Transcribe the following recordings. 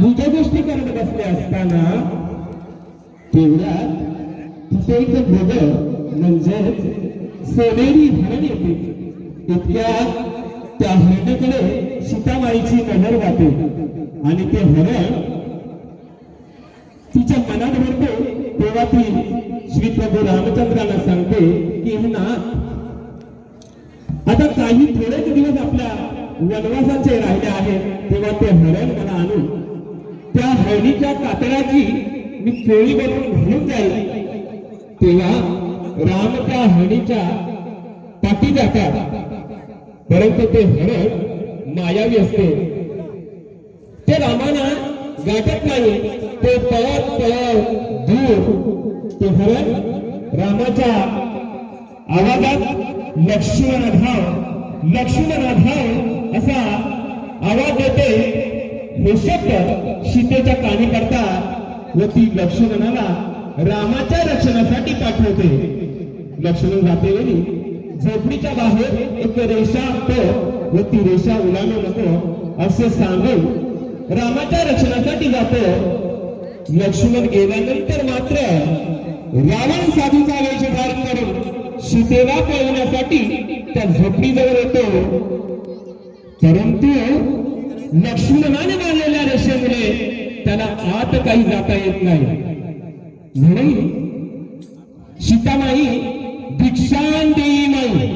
दुसऱ्या गोष्टी करत बसले असताना तेवढ्यात तिथे एक भोग म्हणजे सोनेरी हरण येते. इतक्यात त्या हरणाकडे सीतामाईची नजर जाते आणि ते हरण तिच्या मनात भरते. तेव्हा ती श्री प्रभू रामचंद्राला सांगते की नाथ, आता काही थोडेच दिवस आपल्या वनवासाचे राहिले आहेत, तेव्हा ते हरण मला आणून त्या हरणीच्या कातळाची मी चोळी बनवून घेऊन जाईल. तेव्हा राम त्या हरणीच्या पाठी जातात, परंतु ते हरण मायावी असते. ते रामाना गाठत नाही. ते पळत पळत दूर ते हरण रामाच्या आवाजात लक्ष्मण धाव लक्ष्मण धाव असा आवाज देते. हे शब्द सीतेच्या कानी पडतात व ती लक्ष्मणाला रामाच्या रक्षणासाठी पाठवते. लक्ष्मण जाते वेळी झोपडीच्या बाहेर एक रेषा आखतो व ती रेषा ओलांडू नको असे सांगून रामाच्या रक्षणासाठी जातो. लक्ष्मण गेल्यानंतर मात्र रावण साधूचा वेश धारण करून सीतेला पळवण्यासाठी त्या झोपडीजवळ येतो. परंतु लक्ष्मणाने मारलेल्या रेषेमुळे त्याला आत काही जाता येत नाही. म्हणून सीतामाई भिक्षां देई माई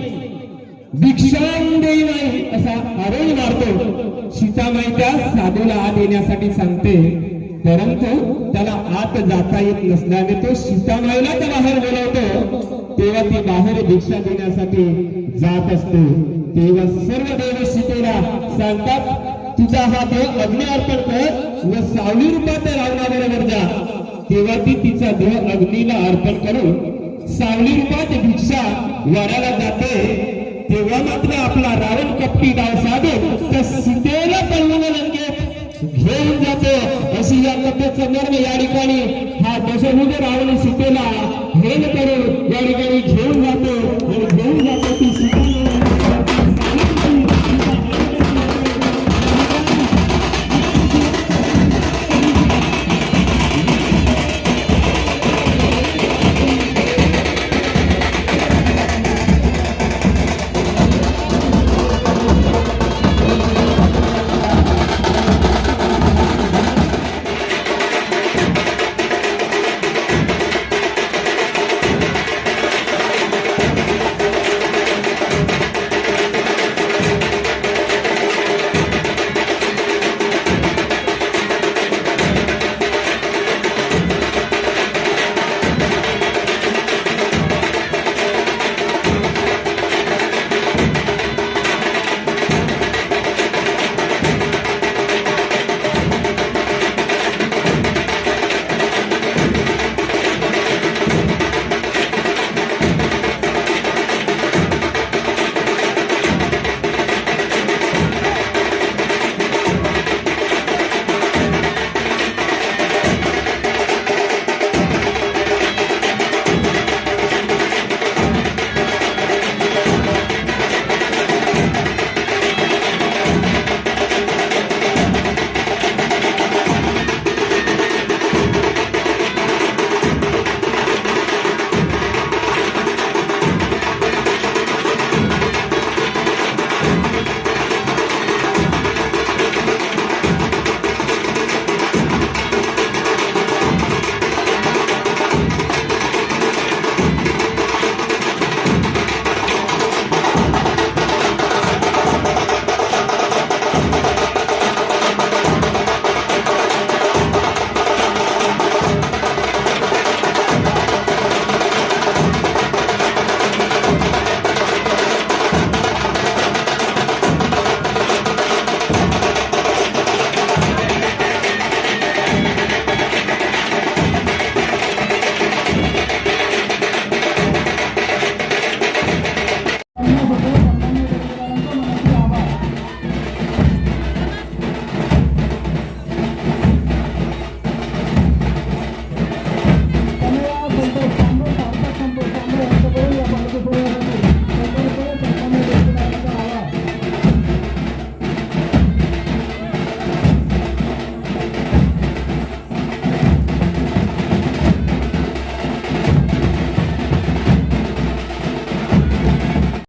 भिक्षां देई माई असा आरोळ मारतो. सीतामाई त्या साधूला आत येण्यासाठी सांगते, परंतु त्याला आत जाता येत नसल्याने तो सीतामाईला त्या बाहेर बोलवतो. तेव्हा ती बाहेर भिक्षा देण्यासाठी जात असते. तेव्हा सर्व देव सीतेला सांगतात, तुझा हा देह अग्नी अर्पण कर व सावली रूपात रावणाबरोबर जा. तेव्हा ती तिचा देह अग्नीला अर्पण करून सावली रूपात भिक्षा वाढायला जाते. तेव्हा मात्र आपला रावण कपटी डाव साधून त्या सीतेला पळवून लंकेत घेऊन जातो. अशी या कथेचं मर्म या ठिकाणी हा दशभुज रावण सीतेला हेन करून या ठिकाणी घेऊन जातो आणि घेऊन जातो.